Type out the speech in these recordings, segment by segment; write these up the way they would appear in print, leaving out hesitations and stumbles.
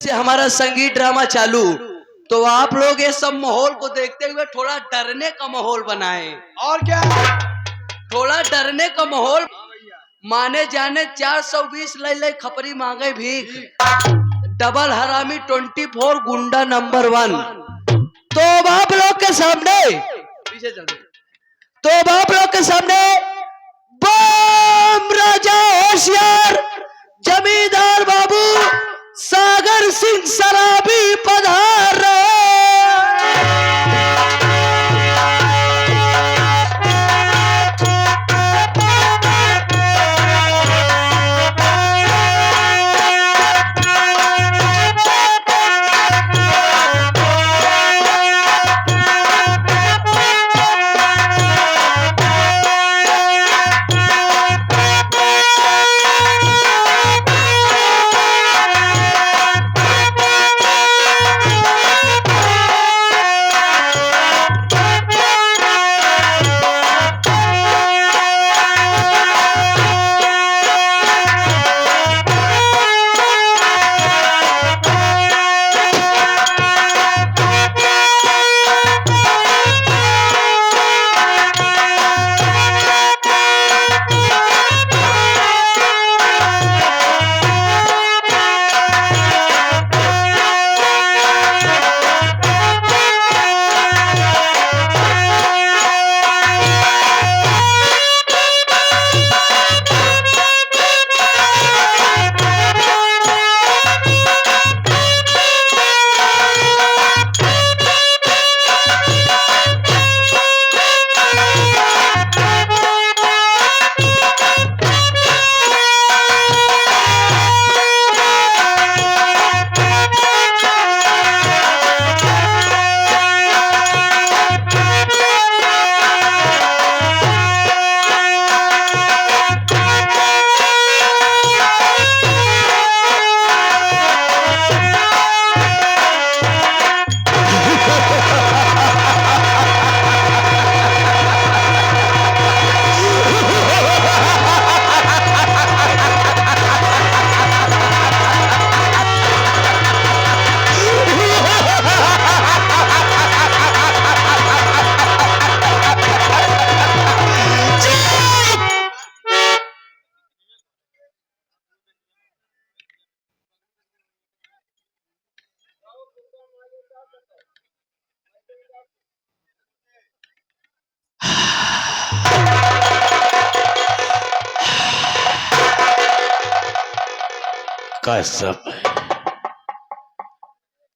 से हमारा संगीत ड्रामा चालू, तो आप लोग ये सब माहौल को देखते हुए थोड़ा डरने का माहौल बनाएं। और क्या? थोड़ा डरने का माहौल। माने जाने 420 लई लई खपरी मांगे भीख, डबल हरामी 24 गुंडा नंबर 1। तो आप लोग के सामने पीछे चल रहे, तो आप लोग के सामने बम राजा होशियार जमींदार बाबू सागर सिंह सराबी पधार रहे।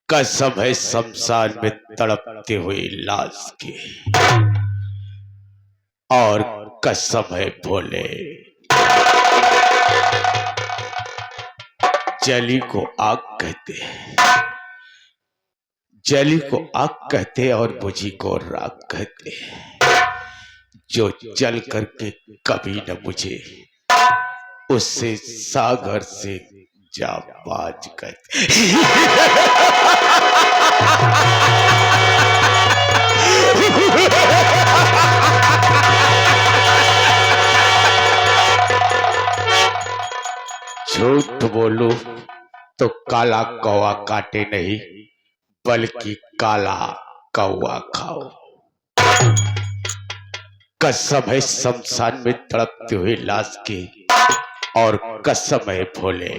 कसम है शमशान में तड़पती हुई लाश की, और कसम है भोले जली को आग कहते, जली को आग कहते और बुझी को राख कहते। जो जल करके कभी न बुझे उससे सागर से जाबाज कहते। झूठ बोलूं तो काला कौवा काटे नहीं, बल्कि काला कौवा खाओ। कसम है शमशान में तड़पती हुई लाश की, और कसम है भोले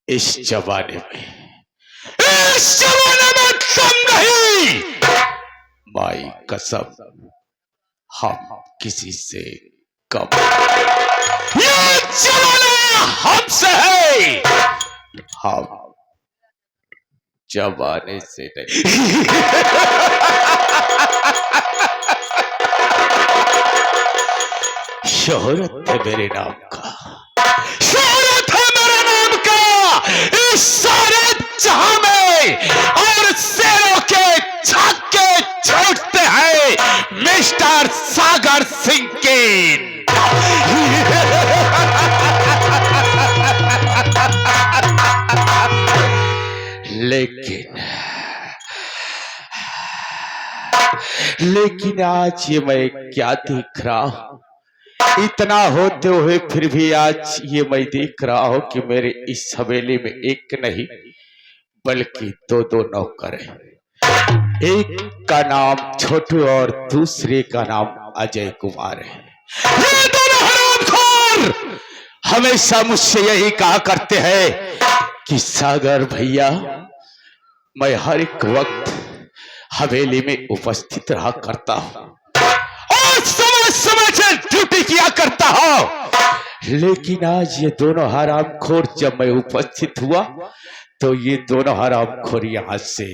इस जमाने में कम नहीं। माई कसम हम किसी से कम, ये जमाना हमसे है, हम जमाने से नहीं। शोहरत है मेरे नाम का, शोहरत है मेरे नाम का इस सारे जहां में, और शेरों के छक्के छूटते हैं मिस्टर सागर सिंह के। लेकिन आज ये मैं क्या देख रहा हूं, इतना होते हुए फिर भी आज ये मैं देख रहा हूं कि मेरे इस हवेली में एक नहीं बल्कि दो दो नौकर हैं। एक का नाम छोटू और दूसरे का नाम अजय कुमार है। ये दोनों हरामखोर हमेशा मुझसे यही कहा करते हैं कि सागर भैया, मैं हर एक वक्त हवेली में उपस्थित रहा करता हूं और समय समय से ड्यूटी किया करता हूं, लेकिन आज ये दोनों हरामखोर जब मैं उपस्थित हुआ तो ये दोनों हरामखोर यहां से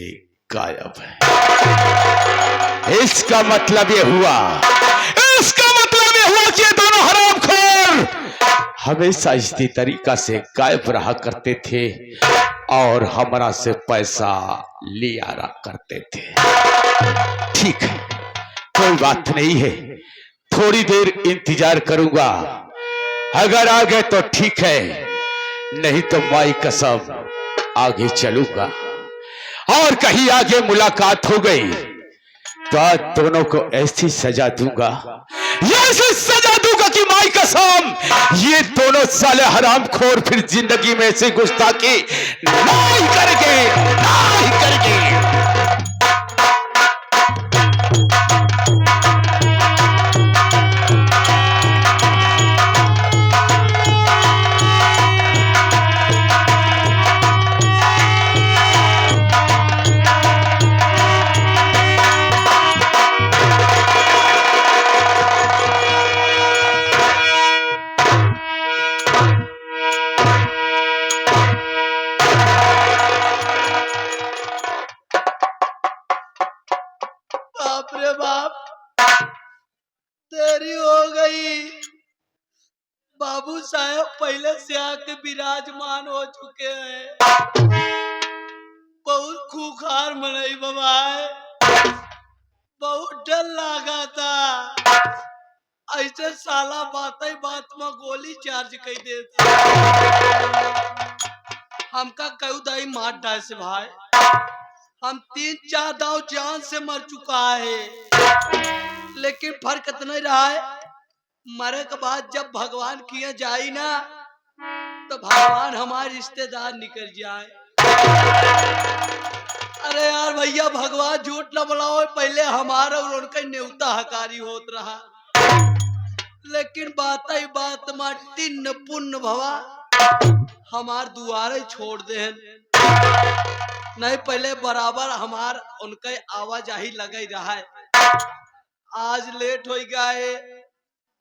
गायब है। इसका मतलब ये हुआ कि ये दोनों हरामखोर हमेशा इसी तरीका से गायब रहा करते थे और हमारा से पैसा लिया रहा करते थे। ठीक है, कोई बात नहीं है, थोड़ी देर इंतजार करूंगा, अगर आ गए तो ठीक है, नहीं तो माई कसम आगे चलूंगा और कहीं आगे मुलाकात हो गई तो आज दोनों को ऐसी सजा दूंगा, ऐसी सजा दूंगा कि माई कसम ये दोनों साले हरामखोर फिर जिंदगी में ऐसी गुस्ताखी नहीं करेंगे, नहीं करेंगे। बाप रे बाप, देरी हो गई। बाबू साहब पहले से आके विराजमान हो चुके हैं। बहुत खूंखार मनई बाबा है, बहुत डर लगा था। ऐसे साला बात में गोली चार्ज कर देता। हमका कऊ दाई मार डाल से भाई, हम 3-4 दाव जान से मर चुका है, लेकिन फर्क इतना ही रहा है, मरे के बाद जब भगवान किया जाए ना तो भगवान हमारे रिश्तेदार निकल जाए। अरे यार भैया, भगवान झूठ न बुलाओ, पहले हमारा और उनका न्योता हकारी होत रहा, लेकिन बात ही बात माटी न पुण्य भवा हमार दुआरे छोड़ दे नहीं, पहले बराबर हमार उनके आवाजाही लगे रहा है। आज लेट हो गए,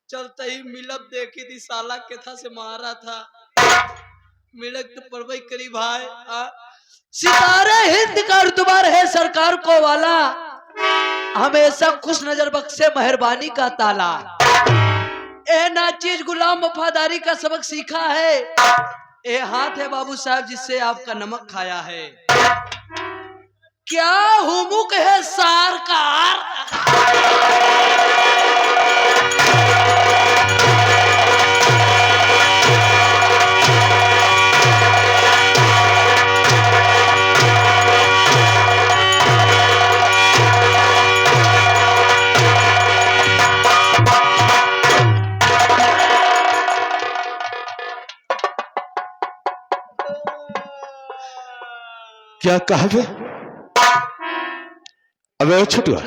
चलते ही मिलब देखी थी साला केथा से मारा था, मिलक तो परवाही करी भाई। सितारे हिंद का रुतबार है सरकार को वाला, हमेशा खुश नजर बख्शे मेहरबानी का ताला। ए नाचीज गुलाम वफादारी का सबक सीखा है, ए हाथ है बाबू साहब जिससे आपका नमक खाया है। क्या हुमुक है सरकार, क्या कहा बे? अबे छुटुआ,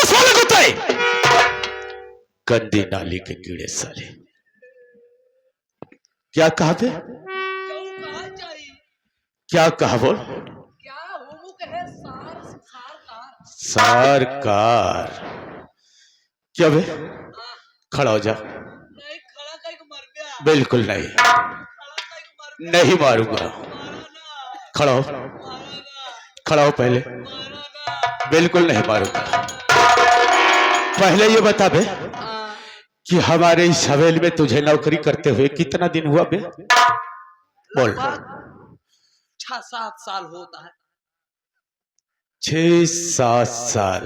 साले कुत्ते, गंदी नाली के कीड़े साले, क्या कहा बे? क्या कहा बोल? क्या हुमुक है सरकार, क्या बे? खड़ा हो जा। नहीं खड़ा करके मर गया। बिल्कुल नहीं, नहीं मारूंगा। खड़ा हो, खड़ा हो पहले। बिल्कुल नहीं मारूंगा। पहले ये बता बे कि हमारे इस हवेली में तुझे नौकरी करते हुए कितना दिन हुआ बे? बोल। 6-7 साल होता है। 6-7 साल,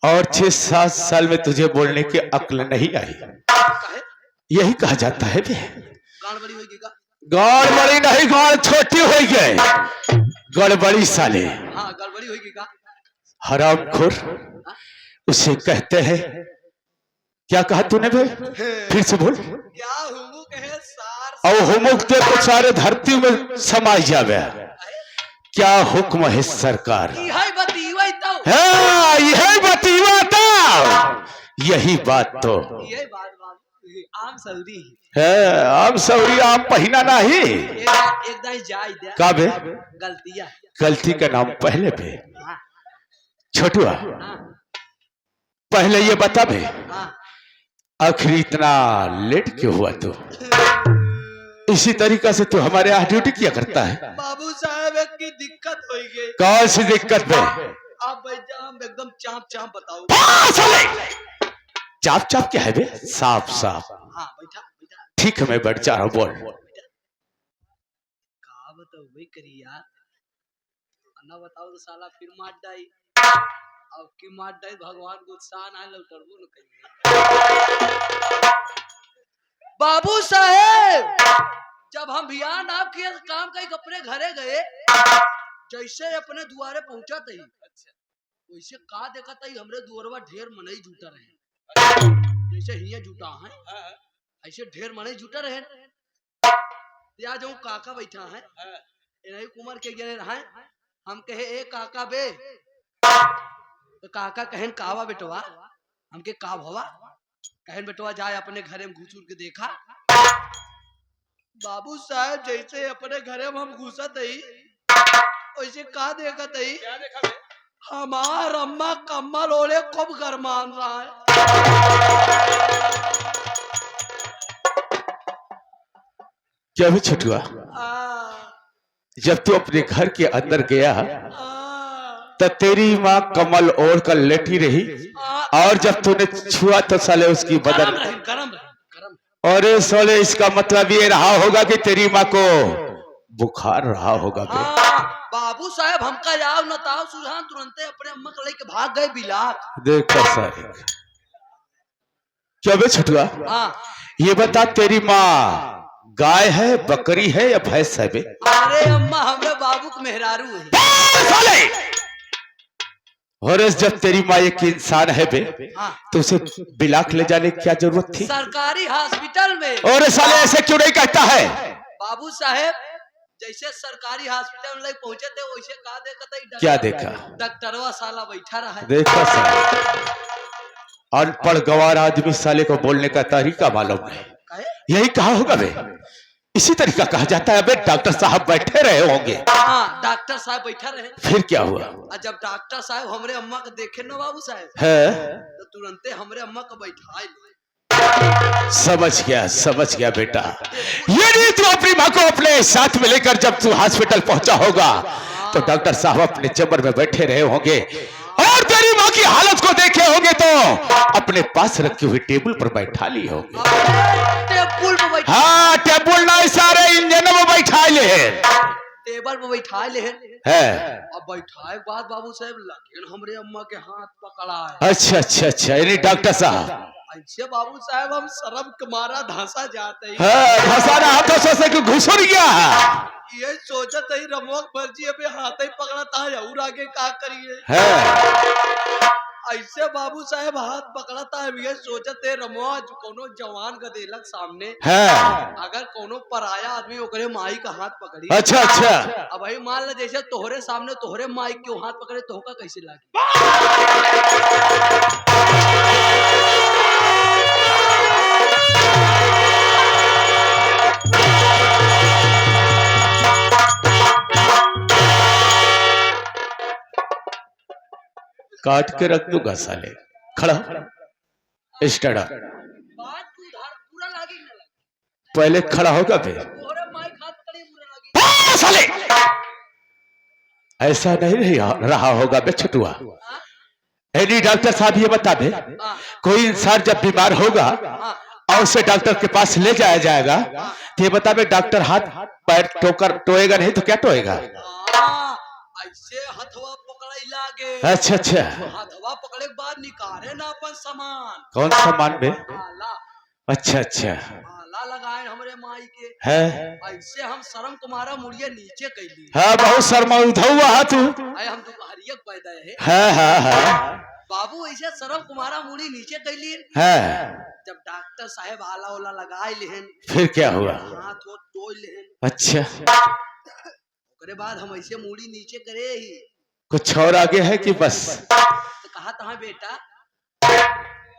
और 6-7 साल में तुझे बोलने की अक्ल नहीं आई, यही कहा जाता है बे। गड़बड़ी होगी का? गड़बड़ी नहीं, गाड़ छोटी हो गए, गड़बड़ी साले। हाँ गड़बड़ी होगी का? हरामखोर उसे कहते हैं क्या कहा तूने बे? फिर से बोल। क्या हुमू कहे सार और हुमुक ते तो सारे धरती में समाई जावे। क्या हुक्म है सरकार? की है बतीवै तो हाँ, यही बतीवा था। यही बात तो ये बात आम सऊदी है। आम सौरी आम पहिना नहीं। एक दाई जाय दे का बे? गलतियां गलती का नाम पहले बे। हाँ छोटुआ हाँ पहले ये बता बे, हाँ आखिर इतना लेट क्यों हुआ तू? इसी तरीका से तू हमारे यहाँ ड्यूटी किया करता है। बाबू साहब एक की दिक्कत हो गई। कौन सी दिक्कत बे? आप बैठ जाओ, हम एकदम चाप चाप बताओ। चाप चाप क्या है बे? साफ साफ। हाँ बैठा बैठा। ठीक है मैं बैठ जा रहा हूँ, बोल। कहा बताओ वही करी यार, अन्ना बताओ तो साला फिर मार डाई। अब की मार डाई भगवान गुस्सा ना लो करबो न करिए। बाबू साहेब जब हम भियान आपके काम कई अपने घरे गए, जैसे अपने दुआरे पहुंचा तही वैसे का देखा तही हमरे दुआरवा ढेर मनई जुटा रहे। जैसे हिया जुटा है ऐसे ढेर मनई जुटा रहे। या जो काका बैठा है इन्हीं कुमार के गिरे रहा, हम कहे ए काका बे, तो काका कहन कावा बेटवा, हमके का भवा कहन बेटवा जाए अपने घरे में घुसूर के देखा। बाबू साहब जैसे अपने घरे में हम घुसत ही वैसे का देखत ही हमार अम्मा कम्बल ओढ़े खूब गरमान रहा है। क्या भी छुटुआ? जब तू अपने घर के अंदर गया तो तेरी माँ कमल ओढ़ कर लेटी रही, और जब तूने छुआ तो साले उसकी बदन गरम और साले इसका मतलब ये रहा होगा कि तेरी माँ को बुखार रहा होगा बे। बाबू साहब हमका जाओ न ताओ सुजान तुरंते अपने अम्मा को लेके भाग गए बिलात। देखो सारे क्या बे छुटुआ? ये बता तेरी माँ गाय है, बकरी है या भैंस है बे? अरे अम्मा हमरे बाबू को मेहरारू है। और जब तेरी माँ एक इंसान है बे, तो उसे बिलाक ले जाने की क्या जरूरत थी? सरकारी हॉस्पिटल में। और साले ऐसे क्यों नहीं कहता है? बाबू साहेब जैसे सरकारी हॉस्पिटल में पहुंचे थे वैसे का देखा? क्या देखा? डॉक्टरवा साला बैठा रहा है। देखा साले अनपढ़ गवार आदमी साले को बोलने का तरीका मालूम है। यही कहा होगा बे, इसी तरीका कहा जाता है बे। डॉक्टर साहब बैठे रहे होंगे। हाँ डॉक्टर साहब बैठा रहे। फिर क्या हुआ? जब डॉक्टर साहब हमरे अम्मा को देखे ना बाबू साहब है तो तुरंते हमरे अम्मा को बैठा। समझ गया बेटा। ये नहीं तू अपनी माँ को अपने साथ में लेकर जब तू हॉस्पिटल पहुंचा होगा तो डॉक्टर साहब अपने चैम्बर में बैठे रहे होंगे और तेरी माँ की हालत को देखे होंगे तो अपने पास रखी हुई टेबल पर बैठा ली होगी। टेबल पे बैठा? हाँ टेबल नहीं, सारे इंजन में बैठा ले टेबल पे बैठा ले है। अब बैठाए बाद बाबू साहब लेकिन हमरे अम्मा के हाथ पकड़ा है। अच्छा यानी डॉक्टर साहब ऐसे बाबू साहब हम शर्म के मारा धंसा जाते ही। धंसाना हाथों से घुसुर गया। ये सोचत ही रमोक मर्जी अबे हाथ ही पकड़ा था और आगे का करिए। ऐसे बाबू साहब हाथ पकड़ा था, ये सोचते रमो कोनो जवान का देलक सामने अगर कोनो पराया आदमी ओकरे माई का हाथ पकड़ी। अच्छा अब भाई मान ले जैसे तोहरे सामने तोहरे माई के हाथ पकड़े तो होगा कैसे लागे? काट के रख दूंगा साले। खड़ा स्टैंड अप। पहले खड़ा होगा बे। साले ऐसा नहीं रहा होगा बे छुटुआ। एनी डॉक्टर साहब ये बता दे, कोई इंसान जब बीमार होगा और उसे डॉक्टर के पास ले जाया जाएगा तो ये बता बे डॉक्टर हाथ पैर टोएगा नहीं तो क्या टोएगा? ऐसे हथवा पकड़े लागे। अच्छा हथवा पकड़े के बाद निकाले ना अपन सामान। कौन सामान बे? आला। अच्छा आला लगाए हमरे माई के है। ऐसे हम शर्म कुमारा मुड़िए नीचे कैली। हाँ बहुत शर्मा उधौआ तू। हम तो हरियक पैदा है। हाँ बाबू ऐसे सरम कुमारा मुड़ी नीचे कैली। है जब डॉक्टर साहब आला ओला लगाए लेहन, फिर क्या हुआ? हाथ वो तोड़ लेहन, अच्छा, ओकरे बाद हम ऐसे मुड़ी नीचे करे ही। कुछ और आगे है कि बस? तो कहा तहा बेटा,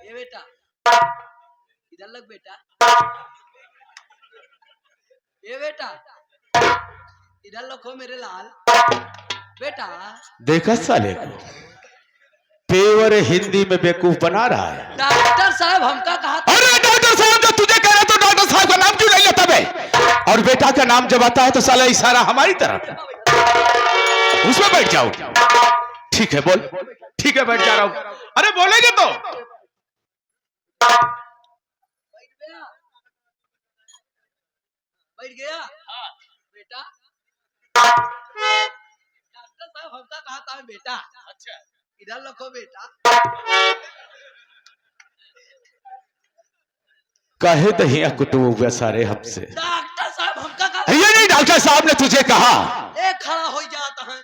ये बेटा इधर लग बेटा, ये बेटा इधर लखो मेरे लाल बेटा। देखा साले को पेवर हिंदी में बेवकूफ बना रहा है। डॉक्टर साहब हमका कहा था। अरे डॉक्टर साहब जो तुझे कह रहे तो डॉक्टर साहब का नाम क्यों नहीं लेता बे? और बेटा का नाम जब आता है तो साला इशारा हमारी तरफ, उसमें बैठ जाओ। ठीक है बोल, ठीक है बैठ जा रहा हूं। अरे बोलेंगे तो बैठ गया बेटा। डॉक्टर साहब हमका कहा था बेटा। अच्छा इधर रखो बेटा। काहे दहिया कुटुंब हुआ सारे हमसे। डॉक्टर साहब हमका कहा। ये नहीं डॉक्टर साहब ने तुझे कहा। एक खड़ा हो जाता है।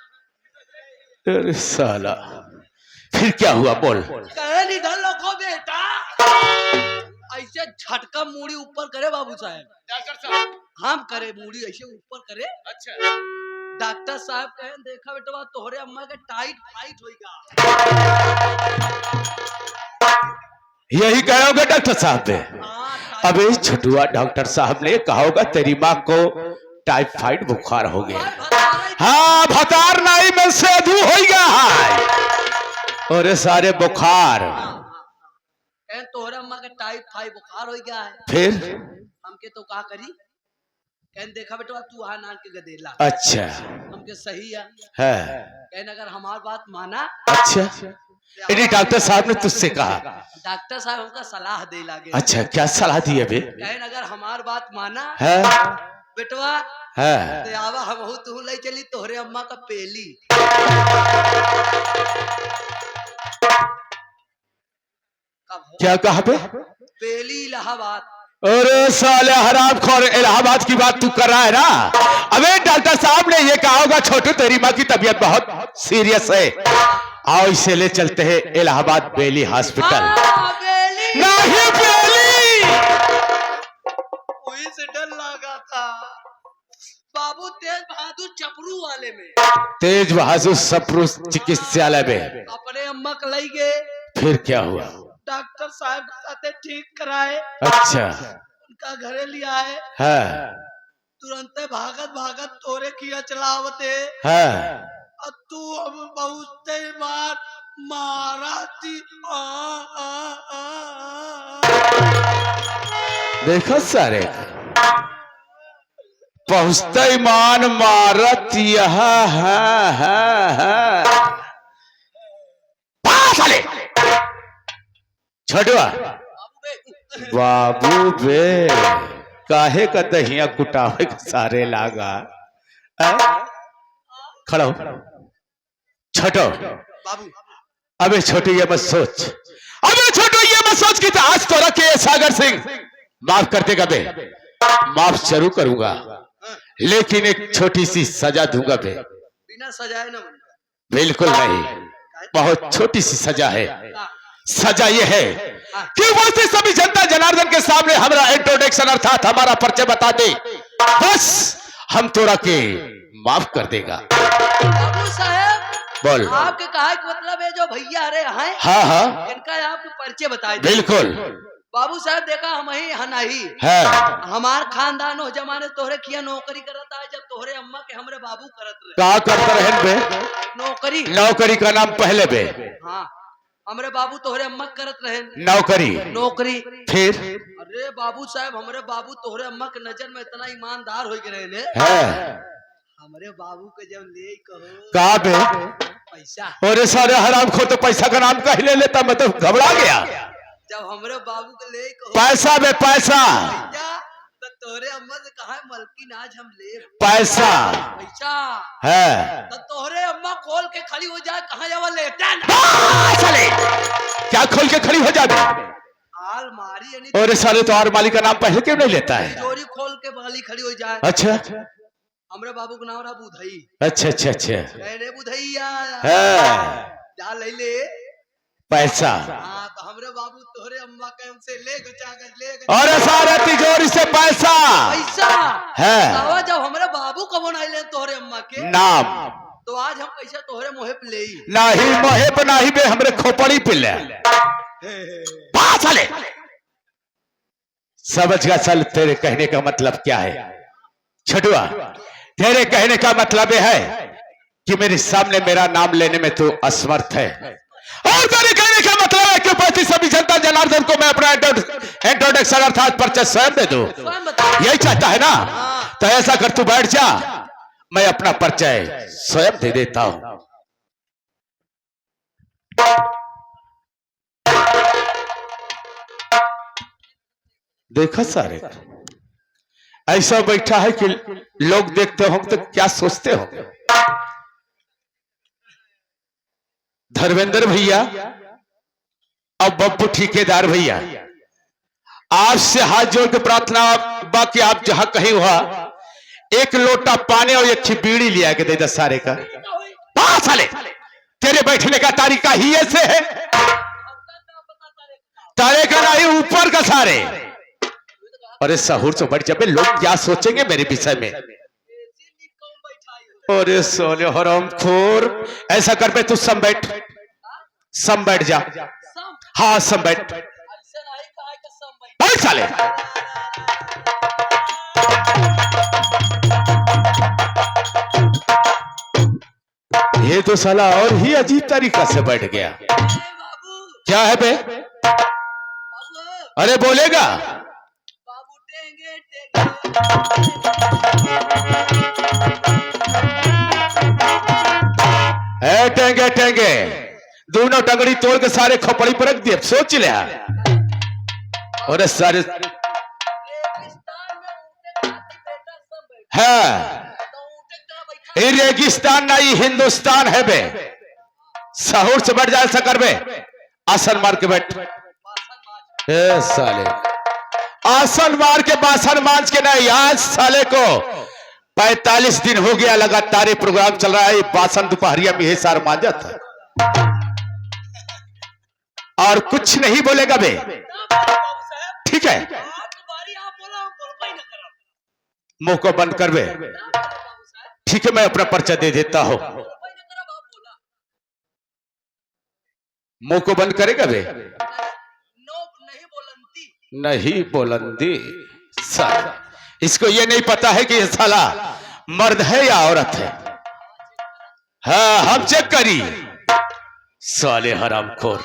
अरे साला फिर क्या हुआ बोल। कहे नहीं इधर रखो बेटा। ऐसे झटका मुड़ी ऊपर करे बाबू साहब। डॉक्टर साहब हम करे मुड़ी ऐसे ऊपर करे। अच्छा डॉक्टर साहब कहे देखा बेटा तोहरे अम्मा के टाइट फाइट होगा। यही कहोगे डॉक्टर साहब ने? अबे छुटुआ डॉक्टर साहब ने कहा होगा तेरी माँ को टाइफाइड बुखार हो गया। हाँ भतार नाई में सेधु हो गया है और सारे बुखार। तोहरे अम्मा के टाइफाइड बुखार हो गया है। फिर हमके तो का करी? कहन देखा बेटा तू वहां नान के गदेला। अच्छा हमके सही है। कहन अगर हमार बात माना। अच्छा यदि डॉक्टर साहब ने तुझसे कहा? डॉक्टर साहब हमका सलाह दे लागे। अच्छा क्या सलाह दी अभी? कहन अगर हमार बात माना है बेटवा है ते आवा हम तू ले चली तोहरे अम्मा का पेली। क्या कहा पे? पेली इलाहाबाद। अरे साले हरामखोर इलाहाबाद की बात तू कर रहा है ना? अबे डॉक्टर साहब ने ये कहा होगा छोटू तेरी माँ की तबीयत बहुत सीरियस है, आओ इसे ले चलते हैं इलाहाबाद बेली हॉस्पिटल। नहीं बेली वही से डर लगा था बाबू तेज बहादुर चपरू वाले में। तेज बहादुर चपरू चिकित्सालय में अपने अम्मा को लाई गए। फिर क्या हुआ? डॉक्टर साहब के साथ ठीक कराए। अच्छा उनका घरे लिया है। तुरंत भागत भागत तोरे किया चलावते है। तू अब बहुत बार मारा थी। देखो सारे पहुंचते ईमान मारत यहाँ है। छोटुआ बाबू बे काहे का दहिया कुटावे सारे लागा। खड़ा हो छोटो। बाबू अबे छोटू ये मत सोच, अबे छोटू ये मत सोच कि आज तो रखे सागर सिंह माफ कर देगा बे। माफ जरूर करूंगा लेकिन एक छोटी सी सजा दूंगा बे। बिना सजाए ना बिल्कुल नहीं, बहुत छोटी सी सजा है। सजा ये है कि वो से सभी जनता जनार्दन के सामने हमारा इंट्रोडक्शन अर्थात हमारा परिचय बता दे, बस हम तोरा के माफ कर देगा। बाबू साहब बोल। आपके कहा कि मतलब है जो भैया अरे हैं। हाँ हाँ इनका आपको परिचय बताए। बिल्कुल बाबू साहब देखा हम ही हनाही है। हमार खानदान हो जमाने तोहरे किया नौकरी करता है जब तोहरे अम्मा के हमरे बाबू करत रहे। क्या करते रहे बे? नौकरी। नौकरी का नाम पहले बे। हाँ हमरे बाबू तोहरे अम्मा करत रहे नौकरी। नौकरी फिर अरे बाबू साहब हमरे बाबू तोहरे अम्मा के नजर में इतना ईमानदार हो गए रहे है। हमरे बाबू के जब ले कहो कहा बे? पैसा। अरे सारे हराम खो तो पैसा का नाम कहीं ले लेता, मैं तो घबरा गया। जब हमरे बाबू के ले कहो पैसा बे पैसा। तो तोहरे अम्मा से कहा मलकिन आज हम ले पैसा पैसा है। तो तोहरे अम्मा खोल के खड़ी हो जाए कहा जावा लेटा चले क्या खोल के खड़ी हो जाए? अलमारी यानी और साले तो और मालिक का नाम पहले क्यों नहीं लेता है? चोरी खोल के बाली खड़ी हो जाए। अच्छा हमरे बाबू का नाम रहा बुधई। अच्छा अच्छा अच्छा कहने बुधैया है। जा ले ले पैसा। हाँ तो हमरे बाबू तोहरे अम्मा के हमसे ले और सारे तिजोरी से पैसा पैसा है। सावा जब हमरे बाबू कबो नहीं ले तोहरे अम्मा के नाम तो आज हम पैसा तोहरे मुहे पे ले नहीं मोहे पे नहीं बे हमरे खोपड़ी पे ले चले। समझ गया। चल तेरे कहने का मतलब क्या है छटुआ? तेरे कहने का मतलब यह है कि मेरे सामने मेरा नाम लेने में तू असमर्थ है, और तेरे कहने का मतलब है कि उपस्थित सभी जनता जनार्दन को मैं अपना इंट्रोडक्शन अर्थात परिचय स्वयं दे दूं। यही चाहता है ना? तो ऐसा कर तू बैठ जा, मैं अपना परिचय स्वयं दे देता हूं। देखा सारे ऐसा बैठा है कि लोग देखते हो तो क्या सोचते हो? धर्मेंद्र भैया और बब्बू ठेकेदार भैया, आपसे हाथ जोड़ के प्रार्थना बाकी आप जहां कहीं हुआ एक लोटा पानी और एक बीड़ी लिया के दे दे सारे का। साले तेरे बैठने का तरीका ही ऐसे है, तारे का नहीं ऊपर का सारे। अरे सहूर से बढ़ जाए, लोग क्या सोचेंगे मेरे विषय में? अरे सोले हरामखोर, ऐसा कर पे तू सम बैठ जा। हाँ सम बैठ साले। ये तो साला और ही अजीब तरीका से बैठ गया। क्या है बे? अरे बोलेगा? टेंगे टेंगे दोनों टंगड़ी तोड़ के सारे खोपड़ी पर रख दिए। सोच ले। और सारे है ये रेगिस्तान नहीं हिंदुस्तान है बे। सहूर से बैठ जा। ऐसा कर बे, आसन मार के बैठ। साले आसन मार के बासन मांझ के नहीं। आज साले को 45 दिन हो गया लगातार प्रोग्राम चल रहा है। बासन दोपहरिया में सार मांझा था और कुछ नहीं बोलेगा बे। ठीक है, मुंह को बंद कर बे। ठीक है, मैं अपना पर्चा दे देता हूं। मुंह को बंद करेगा बे? नहीं बोलंदी। साला इसको ये नहीं पता है कि ये साला मर्द है या औरत है। हाँ हम चेक करी। साले हरामखोर।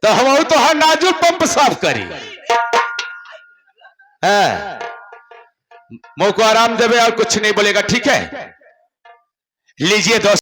तो हम तो हाँ नाजुक पंप साफ करी। मुंह को आराम देवे और कुछ नहीं बोलेगा। ठीक है, लीजिए दोस्त।